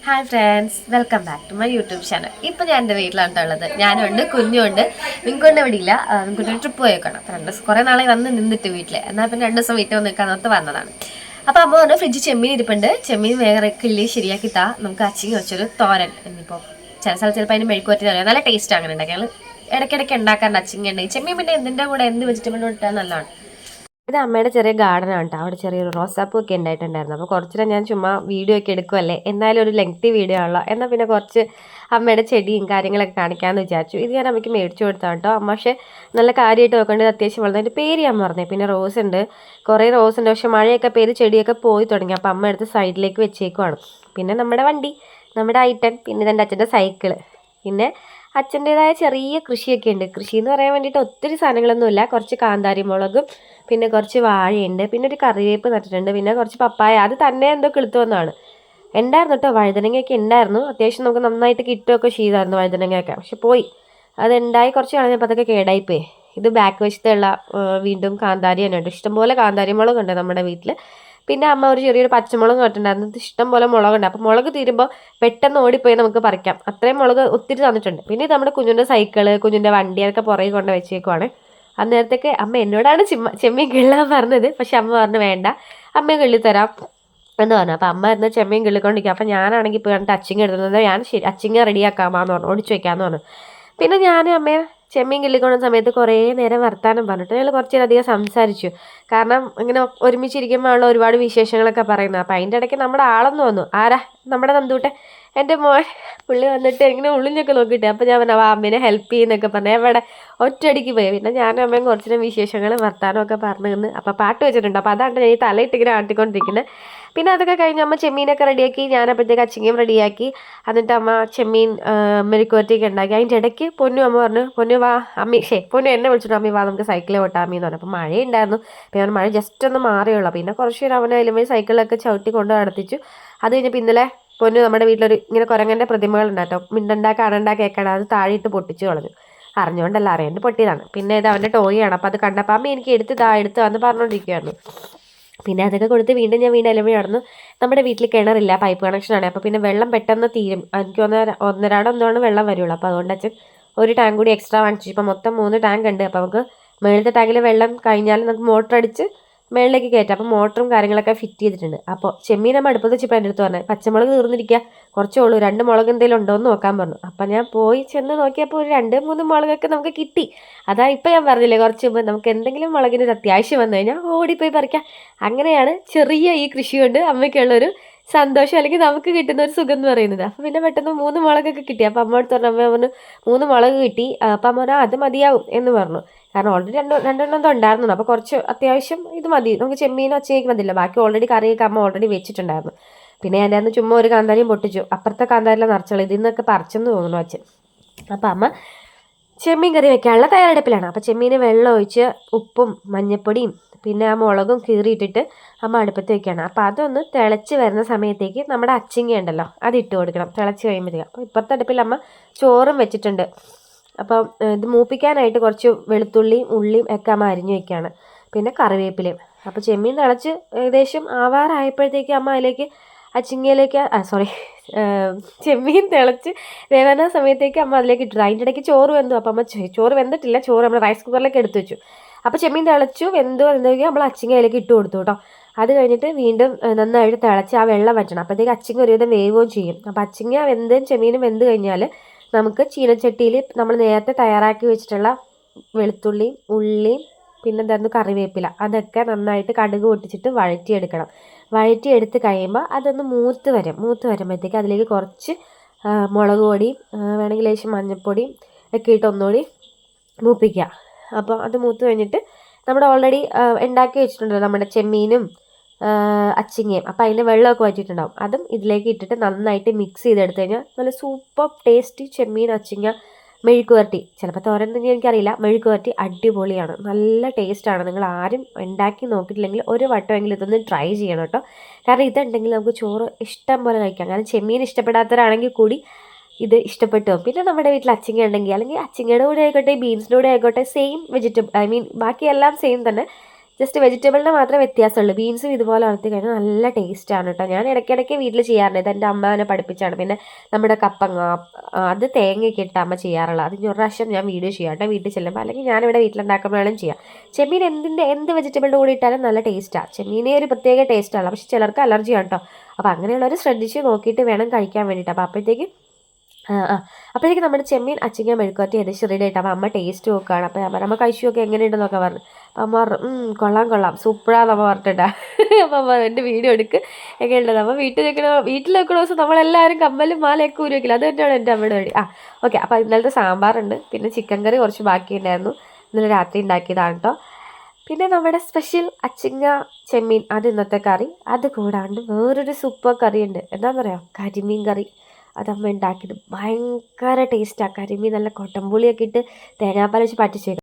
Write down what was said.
Hi friends, welcome back to my YouTube channel. ഇപ്പം ഞാൻ എൻ്റെ വീട്ടിലാണ് ഉള്ളത്. ഞാനുണ്ട്, കുഞ്ഞുണ്ട്. നിങ്ങൾക്കൊണ്ട് ഇവിടെ ഇല്ല. നിങ്ങൾക്കൊരു ട്രിപ്പ് പോയേക്കണം. അപ്പം 2 ദിവസം കുറേ നാളെ വന്ന് നിന്നിട്ട് വീട്ടിൽ. എന്നാൽ പിന്നെ 2 ദിവസം വീട്ടിൽ വന്ന് നിൽക്കാൻ ഓർത്ത് വന്നതാണ്. അപ്പോൾ അമ്മ പറഞ്ഞു ഫ്രിഡ്ജ് ചെമ്മീൻ ഇരിപ്പുണ്ട്, ചെമ്മീൻ വേറെ കിള്ളി ശരിയാക്കി താ, നമുക്ക് അച്ചിങ്ങി വെച്ചൊരു തോരൻ. ഇനിയിപ്പോൾ ചില സ്ഥലത്ത് ചിലപ്പോൾ അതിന് മെഴുക്കുവരട്ടി തരാം, നല്ല ടേസ്റ്റ് അങ്ങനെ ഉണ്ടാക്കി. ഞങ്ങൾ ഇടയ്ക്കിടയ്ക്ക് ഉണ്ടാക്കാറുണ്ട് അച്ചിങ്ങി ഉണ്ടെങ്കിൽ. ചെമ്മീൻ പിന്നെ എന്തിൻ്റെ കൂടെ എന്ത് വെജിറ്റബിൾ ഇട്ടാൽ നല്ലതാണ്. ഇത് അമ്മയുടെ ചെറിയ ഗാർഡനാണ് കേട്ടോ. അവിടെ ചെറിയൊരു റോസാപ്പൂ ഒക്കെ ഉണ്ടായിട്ടുണ്ടായിരുന്നു. അപ്പോൾ കുറച്ചുകൂടെ ഞാൻ ചുമ്മാ വീഡിയോ ഒക്കെ എടുക്കുമല്ലേ, എന്നാലും ഒരു ലെങ്തി വീഡിയോ ആണല്ലോ, എന്നാൽ പിന്നെ കുറച്ച് അമ്മയുടെ ചെടിയും കാര്യങ്ങളൊക്കെ കാണിക്കാമെന്ന് വിചാരിച്ചു. ഇത് ഞാൻ അമ്മയ്ക്ക് മേടിച്ചു കൊടുത്താണ് കേട്ടോ. അമ്മ പക്ഷേ നല്ല കാര്യമായിട്ട് നോക്കേണ്ടത്, അത്യാവശ്യം വളരെ അതിൻ്റെ പേര് ഞാൻ പറഞ്ഞത്. പിന്നെ റോസ് ഉണ്ട്, കുറേ റോസ് ഉണ്ട്. പക്ഷേ മഴയൊക്കെ പേര് ചെടിയൊക്കെ പോയി തുടങ്ങി. അപ്പോൾ അമ്മ എടുത്ത് സൈഡിലേക്ക് വെച്ചേക്കുവാണ്. പിന്നെ നമ്മുടെ വണ്ടി, നമ്മുടെ ഐറ്റൻ, പിന്നെ ഇതെൻ്റെ അച്ഛൻ്റെ സൈക്കിള്, പിന്നെ അച്ഛൻ്റേതായ ചെറിയ കൃഷിയൊക്കെ ഉണ്ട്. കൃഷി എന്ന് പറയാൻ വേണ്ടിയിട്ട് ഒത്തിരി സാധനങ്ങളൊന്നുമില്ല. കുറച്ച് കാന്താരി മുളകും, പിന്നെ കുറച്ച് വാഴയുണ്ട്, പിന്നെ ഒരു കറിവേപ്പ് നട്ടിട്ടുണ്ട്, പിന്നെ കുറച്ച് പപ്പായ. അത് തന്നെ എന്തോ കിളുത്തു വന്നതാണ്. ഉണ്ടായിരുന്നു കേട്ടോ, വഴുതനങ്ങയൊക്കെ ഉണ്ടായിരുന്നു. അത്യാവശ്യം നമുക്ക് നന്നായിട്ട് കിട്ടുകയൊക്കെ ചെയ്തായിരുന്നു വഴുതനങ്ങയൊക്കെ. പക്ഷെ പോയി, അതുണ്ടായി കുറച്ച് കളഞ്ഞപ്പോൾ അതൊക്കെ കേടായിപ്പോയി. ഇത് ബാക്ക് വശത്തുള്ള വീണ്ടും കാന്താരി തന്നെ ഉണ്ട്. ഇഷ്ടംപോലെ കാന്താരി മുളകുണ്ട് നമ്മുടെ വീട്ടിൽ. പിന്നെ അമ്മ ഒരു ചെറിയൊരു പച്ചമുളക് നട്ടിട്ടുണ്ടായിരുന്നു. ഇത് ഇഷ്ടം പോലെ മുളകുണ്ട്. അപ്പോൾ മുളക് തീരുമ്പോൾ പെട്ടെന്ന് ഓടിപ്പോയി നമുക്ക് പറിക്കാം. അത്രയും മുളക് ഒത്തിരി തന്നിട്ടുണ്ട്. പിന്നെ ഇത് നമ്മുടെ കുഞ്ഞിൻ്റെ സൈക്കിള്, കുഞ്ഞിൻ്റെ വണ്ടി, അതൊക്കെ പുറകെ കൊണ്ട് വെച്ചേക്കുവാണ്. അന്നേരത്തേക്ക് അമ്മ എന്നോടാണ് ചെമ്മീൻ കിള്ളാൻ പറഞ്ഞത്. പക്ഷെ അമ്മ പറഞ്ഞു വേണ്ട, അമ്മ കിള്ളിത്തരാം എന്ന് പറഞ്ഞു. അപ്പോൾ അമ്മ ഇരുന്ന് ചെമ്മീൻ കിള്ളിക്കൊണ്ടിരിക്കുക. അപ്പോൾ ഞാനാണെങ്കിൽ ഇപ്പോൾ കണ്ടിട്ട് അച്ചിങ്ങ എടുക്കുന്നത്. ഞാൻ ശരി അച്ചിങ്ങ റെഡിയാക്കാമെന്ന് പറഞ്ഞു, ഒടിച്ചു വെക്കാമെന്ന് പറഞ്ഞു. പിന്നെ ഞാൻ അമ്മയെ ചെമ്മീൻ കിള്ളിക്കൊണ്ട സമയത്ത് കുറേ നേരം വർത്താനം പറഞ്ഞിട്ട് ഞങ്ങൾ കുറച്ച് നേരം അധികം സംസാരിച്ചു. കാരണം ഇങ്ങനെ ഒരുമിച്ചിരിക്കുമ്പോൾ ഉള്ള ഒരുപാട് വിശേഷങ്ങളൊക്കെ പറയുന്നത്. അപ്പോൾ അതിൻ്റെ ഇടയ്ക്ക് നമ്മുടെ ആളെന്ന് വന്നു. ആരാ? നമ്മുടെ നന്ദൂട്ടെ, എൻ്റെ മോൻ. പുള്ളി വന്നിട്ട് ഇങ്ങനെ ഉള്ളിഞ്ഞൊക്കെ നോക്കിയിട്ട്. അപ്പോൾ ഞാൻ പറഞ്ഞു അമ്മേനെ ഹെൽപ്പ് ചെയ്യുന്നൊക്കെ പറഞ്ഞു. എവിടെ ഒറ്റയടിക്ക് പോയി. പിന്നെ ഞാനും അമ്മയും കുറച്ചിനും വിശേഷങ്ങൾ വർത്താനമൊക്കെ പറഞ്ഞു നിന്ന്. അപ്പോൾ പാട്ട് വെച്ചിട്ടുണ്ട്. അപ്പോൾ അതാണ് ഞാൻ ഈ തലയിട്ട് ഇങ്ങനെ ആട്ടിക്കൊണ്ടിരിക്കുന്നത്. പിന്നെ അതൊക്കെ കഴിഞ്ഞ് അമ്മ ചെമ്മീനൊക്കെ റെഡിയാക്കി. ഞാനപ്പോഴത്തേക്ക് അച്ചിങ്ങയും റെഡിയാക്കി. എന്നിട്ട് അമ്മ ചെമ്മീൻ മെഴുക്കുവരട്ടിയൊക്കെ ഉണ്ടാക്കി. അതിൻ്റെ ഇടയ്ക്ക് പൊന്നു അമ്മ പറഞ്ഞു, പൊന്നു വാ അമ്മി, പൊന്നു എന്നെ വിളിച്ചിട്ട് അമ്മി വാ നമുക്ക് സൈക്കിൾ ഓട്ടാമ്മീന്ന് പറഞ്ഞു. അപ്പോൾ മഴയുണ്ടായിരുന്നു. പിന്നെ മഴ ജസ്റ്റ് ഒന്ന് മാറിയുള്ളൂ. പിന്നെ കുറച്ച് നേരം അവനെ അതിലുമ്പോൾ സൈക്കിളൊക്കെ ചവിട്ടി കൊണ്ട് നടത്തിച്ചു. അത് കഴിഞ്ഞപ്പോൾ ഇന്നലെ പൊന്നു നമ്മുടെ വീട്ടിലൊരു ഇങ്ങനെ കുരങ്ങൻ്റെ പ്രതിമകളുണ്ടാട്ടോ, മിണ്ടണ്ട കാണണ്ട കേൾക്കണ്ട, അത് താഴെയിട്ട് പൊട്ടിച്ചു കളഞ്ഞു. അറിഞ്ഞുകൊണ്ടല്ല, അറിയാണ്ട് പൊട്ടിയതാണ്. പിന്നെ ഇത് അവൻ്റെ ടോയാണ്. അപ്പോൾ അത് കണ്ടപ്പോൾ അമ്മ എനിക്ക് എടുത്ത് വന്ന് പറഞ്ഞുകൊണ്ടിരിക്കുകയായിരുന്നു. പിന്നെ അതൊക്കെ കൊടുത്ത് വീണ്ടും ഞാൻ എലവി നടന്നു. നമ്മുടെ വീട്ടിൽ കിണറില്ല, പൈപ്പ് കണക്ഷനാണ്. അപ്പോൾ പിന്നെ വെള്ളം പെട്ടെന്ന് തീരും. എനിക്ക് ഒന്നരാടം എന്താണ് വെള്ളം വരുള്ളൂ. അപ്പോൾ അതുകൊണ്ട് അച്ഛൻ ഒരു ടാങ്ക് കൂടി എക്സ്ട്രാ വാങ്ങിച്ചു. ഇപ്പോൾ മൊത്തം 3 ടാങ്ക് ഉണ്ട്. അപ്പോൾ നമുക്ക് മേളത്തെ ടാങ്കിൽ വെള്ളം കഴിഞ്ഞാൽ നമുക്ക് മോട്ടർ അടിച്ച് മേളിലേക്ക് കയറ്റാം. അപ്പോൾ മോട്ടറും കാര്യങ്ങളൊക്കെ ഫിറ്റ് ചെയ്തിട്ടുണ്ട്. അപ്പോൾ ചെമ്മീൻ നമ്മൾ അടുപ്പത്ത് വെച്ചപ്പോൾ എൻ്റെ അടുത്ത് പറഞ്ഞത് പച്ചമുളക് തീർന്നിരിക്കുക, കുറച്ചേ ഉള്ളൂ, 2 മുളക് എന്തെങ്കിലും ഉണ്ടോ എന്ന് നോക്കാൻ പറഞ്ഞു. അപ്പം ഞാൻ പോയി ചെന്ന് നോക്കിയപ്പോൾ ഒരു 2-3 മുളകൊക്കെ നമുക്ക് കിട്ടി. അതാ ഇപ്പം ഞാൻ പറഞ്ഞില്ലേ കുറച്ച് മുമ്പ്, നമുക്ക് എന്തെങ്കിലും മുളകിന് ഒരു അത്യാവശ്യം വന്നു കഴിഞ്ഞാൽ ഓടിപ്പോയി പറിക്കാം. അങ്ങനെയാണ് ചെറിയ ഈ കൃഷി കൊണ്ട് അമ്മയ്ക്കുള്ളൊരു സന്തോഷം, അല്ലെങ്കിൽ നമുക്ക് കിട്ടുന്ന ഒരു സുഖം എന്ന് പറയുന്നത്. അപ്പോൾ പിന്നെ പെട്ടെന്ന് 3 മുളകൊക്കെ കിട്ടി. അപ്പോൾ അമ്മ അടുത്ത് പറഞ്ഞു, അമ്മ പറഞ്ഞു 3 മുളക് കിട്ടി. അപ്പം അമ്മ പറഞ്ഞു അത് മതിയാവും എന്ന് പറഞ്ഞു. കാരണം ഓൾറെഡി രണ്ടെണ്ണം എന്തോ ഉണ്ടായിരുന്നു. അപ്പോൾ കുറച്ച് അത്യാവശ്യം ഇത് മതി, നമുക്ക് ചെമ്മീനോ അച്ചയ്ക്ക് മതിയില്ല. ബാക്കി ഓൾറെഡി കറിയൊക്കെ അമ്മ ഓൾറെഡി വെച്ചിട്ടുണ്ടായിരുന്നു. പിന്നെ എൻ്റെ അന്ന് ചുമ്മാ ഒരു കാന്താരിയും പൊട്ടിച്ചു. അപ്പുറത്തെ കാന്താരിലെ നിറച്ചുള്ളൂ, ഇതിൽ നിന്നൊക്കെ പറിച്ചെന്ന് തോന്നുന്നു അച്ഛൻ. അപ്പോൾ അമ്മ ചെമ്മീൻ കറി വെക്കാനുള്ള തയ്യാറെടുപ്പിലാണ്. അപ്പോൾ ചെമ്മീന് വെള്ളം ഒഴിച്ച് ഉപ്പും മഞ്ഞൾപ്പൊടിയും പിന്നെ ആ മുളകും കീറിയിട്ടിട്ട് അമ്മ അടുപ്പത്ത് വെക്കുകയാണ്. അപ്പോൾ അതൊന്ന് തിളച്ച് വരുന്ന സമയത്തേക്ക് നമ്മുടെ അച്ചിങ്ങ ഉണ്ടല്ലോ അത് ഇട്ട് കൊടുക്കണം, തിളച്ച് കഴിയുമ്പോഴത്തേക്ക്. അപ്പോൾ ഇപ്പുറത്തെ അടുപ്പിൽ അമ്മ ചോറും വെച്ചിട്ടുണ്ട്. അപ്പം ഇത് മൂപ്പിക്കാനായിട്ട് കുറച്ച് വെളുത്തുള്ളിയും ഉള്ളിയും ഒക്കെ അമ്മ അരിഞ്ഞു വെക്കുകയാണ്, പിന്നെ കറിവേപ്പിലയും. അപ്പോൾ ചെമ്മീൻ തിളച്ച് ഏകദേശം ആവാറായപ്പോഴത്തേക്ക് അമ്മ അതിലേക്ക് അച്ചിങ്ങയിലേക്ക് സോറി ചെമ്മീൻ തിളച്ച് വേവുന്ന സമയത്തേക്ക് അമ്മ അതിലേക്ക് ഇട്ടു. അതിൻ്റെ ഇടയ്ക്ക് ചോറ് വെന്തു. അപ്പോൾ അമ്മ ചോറ് വെന്തിട്ടില്ല, ചോറ് നമ്മൾ റൈസ് കുക്കറിലേക്ക് എടുത്ത് വെച്ചു. അപ്പോൾ ചെമ്മീൻ തിളച്ചു എന്തെങ്കിൽ നമ്മൾ അച്ചിങ്ങയിലേക്ക് ഇട്ട് കൊടുത്തു കേട്ടോ. അത് കഴിഞ്ഞിട്ട് വീണ്ടും നന്നായിട്ട് തിളച്ച് ആ വെള്ളം വറ്റണം. അപ്പോഴത്തേക്ക് അച്ചിങ്ങ ഒരുവിധം വേവുകയും ചെയ്യും. അപ്പോൾ അച്ചിങ്ങ ചെമ്മീനും വെന്ത് കഴിഞ്ഞാൽ നമുക്ക് ചീനച്ചട്ടിയിൽ നമ്മൾ നേരത്തെ തയ്യാറാക്കി വെച്ചിട്ടുള്ള വെളുത്തുള്ളിയും ഉള്ളിയും പിന്നെ എന്തായിരുന്നു കറിവേപ്പില, അതൊക്കെ നന്നായിട്ട് കടുക് പൊട്ടിച്ചിട്ട് വഴറ്റിയെടുക്കണം. വഴറ്റിയെടുത്ത് കഴിയുമ്പോൾ അതൊന്ന് മൂത്ത് വരുമ്പോഴത്തേക്ക് അതിലേക്ക് കുറച്ച് മുളക് പൊടിയും വേണമെങ്കിൽ ലേശം മഞ്ഞൾപ്പൊടിയും ഒക്കെ ഇട്ട് ഒന്നുകൂടി മൂപ്പിക്കുക. അപ്പോൾ അത് മൂത്ത് കഴിഞ്ഞിട്ട് നമ്മുടെ ഓൾറെഡി ഉണ്ടാക്കി വെച്ചിട്ടുണ്ടല്ലോ നമ്മുടെ ചെമ്മീനും അച്ചിങ്ങയും, അപ്പോൾ അതിൻ്റെ വെള്ളമൊക്കെ വറ്റിയിട്ടുണ്ടാവും. അതും ഇതിലേക്ക് ഇട്ടിട്ട് നന്നായിട്ട് മിക്സ് ചെയ്തെടുത്ത് കഴിഞ്ഞാൽ നല്ല സൂപ്പർ ടേസ്റ്റി ചെമ്മീൻ അച്ചിങ്ങ മെഴുക്ക് വരട്ടി. ചിലപ്പോൾ തോരൻ തന്നെ എനിക്കറിയില്ല, മെഴുക്ക് വരട്ടി അടിപൊളിയാണ്, നല്ല ടേസ്റ്റാണ്. നിങ്ങൾ ആരും ഉണ്ടാക്കി നോക്കിയിട്ടില്ലെങ്കിൽ ഒരു വട്ടമെങ്കിലും ഇതൊന്ന് ട്രൈ ചെയ്യണം കേട്ടോ. കാരണം ഇതുണ്ടെങ്കിൽ നമുക്ക് ചോറ് ഇഷ്ടം പോലെ കഴിക്കാം. കാരണം ചെമ്മീൻ ഇഷ്ടപ്പെടാത്തവരാണെങ്കിൽ കൂടി ഇത് ഇഷ്ടപ്പെട്ടു. പിന്നെ നമ്മുടെ വീട്ടിൽ അച്ചിങ്ങ ഉണ്ടെങ്കിൽ അല്ലെങ്കിൽ അച്ചിങ്ങയുടെ കൂടെ ആയിക്കോട്ടെ ബീൻസിൻ്റെ കൂടെ ആയിക്കോട്ടെ സെയിം വെജിറ്റബിൾ, ഐ മീൻ ബാക്കിയെല്ലാം സെയിം തന്നെ. ജസ്റ്റ് വെജിറ്റബിളിന് മാത്രമേ വ്യത്യാസമുള്ളൂ. ബീൻസും ഇതുപോലെ വളർത്തി കഴിഞ്ഞാൽ നല്ല ടേസ്റ്റാണ് കേട്ടോ. ഞാൻ ഇടയ്ക്കിടയ്ക്ക് വീട്ടിൽ ചെയ്യാറുണ്ട്. ഇത് എൻ്റെ അമ്മ എന്നെ പഠിപ്പിച്ചാണ്. പിന്നെ നമ്മുടെ കപ്പങ്ങ അത് തേങ്ങയൊക്കെ ഇട്ട് അമ്മ ചെയ്യാറുള്ളത്. അതിന് ഒരു പ്രാവശ്യം ഞാൻ വീഡിയോ ചെയ്യാം കേട്ടോ വീട്ടിൽ ചെല്ലുമ്പോൾ. അല്ലെങ്കിൽ ഞാനിവിടെ വീട്ടിലുണ്ടാക്കുമ്പോഴും ചെയ്യാം. ചെമ്മീൻ എന്ത് വെജിറ്റബിളിൻ്റെ കൂടെ ഇട്ടാലും നല്ല ടേസ്റ്റാണ്. ചെമ്മീനെ ഒരു പ്രത്യേക ടേസ്റ്റാണ്. പക്ഷെ ചിലർക്ക് അലർജിയാണ് കേട്ടോ. അപ്പോൾ അങ്ങനെയുള്ളവർ ശ്രദ്ധിച്ച് നോക്കിയിട്ട് വേണം കഴിക്കാൻ വേണ്ടിയിട്ട്. അപ്പോൾ അപ്പോഴത്തേക്ക് നമ്മുടെ ചെമ്മീൻ അച്ചിങ്ങ മെഴുക്കുവരട്ടി ഏകദേശം റെഡി ആയിട്ട്. അപ്പോൾ അമ്മ ടേസ്റ്റ് നോക്കുകയാണ്. അപ്പോൾ ഞാൻ പറഞ്ഞു അമ്മ കഴിച്ചു നോക്കി എങ്ങനെയുണ്ടെന്നൊക്കെ പറഞ്ഞു. അപ്പോൾ അമ്മ പറഞ്ഞു കൊള്ളാം സൂപ്പറാന്ന് അമ്മ പറഞ്ഞിട്ടാ. അപ്പോൾ അമ്മ എൻ്റെ വീഡിയോ എടുക്ക് എങ്ങനെയുള്ളത്. അപ്പോൾ വീട്ടിൽ വെക്കണ ദിവസം നമ്മളെല്ലാവരും കമ്മലും മാലയൊക്കെ ഊരി വെക്കില്ല. അത് തന്നെയാണ് എൻ്റെ അമ്മയുടെ വഴി. ഓക്കെ. അപ്പോൾ ഇന്നലത്തെ സാമ്പാറുണ്ട്. പിന്നെ ചിക്കൻ കറി കുറച്ച് ബാക്കിയുണ്ടായിരുന്നു. ഇന്നലെ രാത്രി ഉണ്ടാക്കിയതാണ് കേട്ടോ. പിന്നെ നമ്മുടെ സ്പെഷ്യൽ അച്ചിങ്ങ ചെമ്മീൻ അത് ഇന്നത്തെ കറി. അത് കൂടാണ്ട് വേറൊരു സൂപ്പർ കറിയുണ്ട്. എന്താണെന്ന് പറയാം, കരിമീൻ കറി. അതമ്മ ഉണ്ടാക്കിയത് ഭയങ്കര ടേസ്റ്റാണ്. കരിമീൻ നല്ല കൊട്ടമ്പുളിയൊക്കെ ഇട്ട് തേങ്ങാപ്പാൽ വെച്ച് പറ്റിച്ചേക്കും.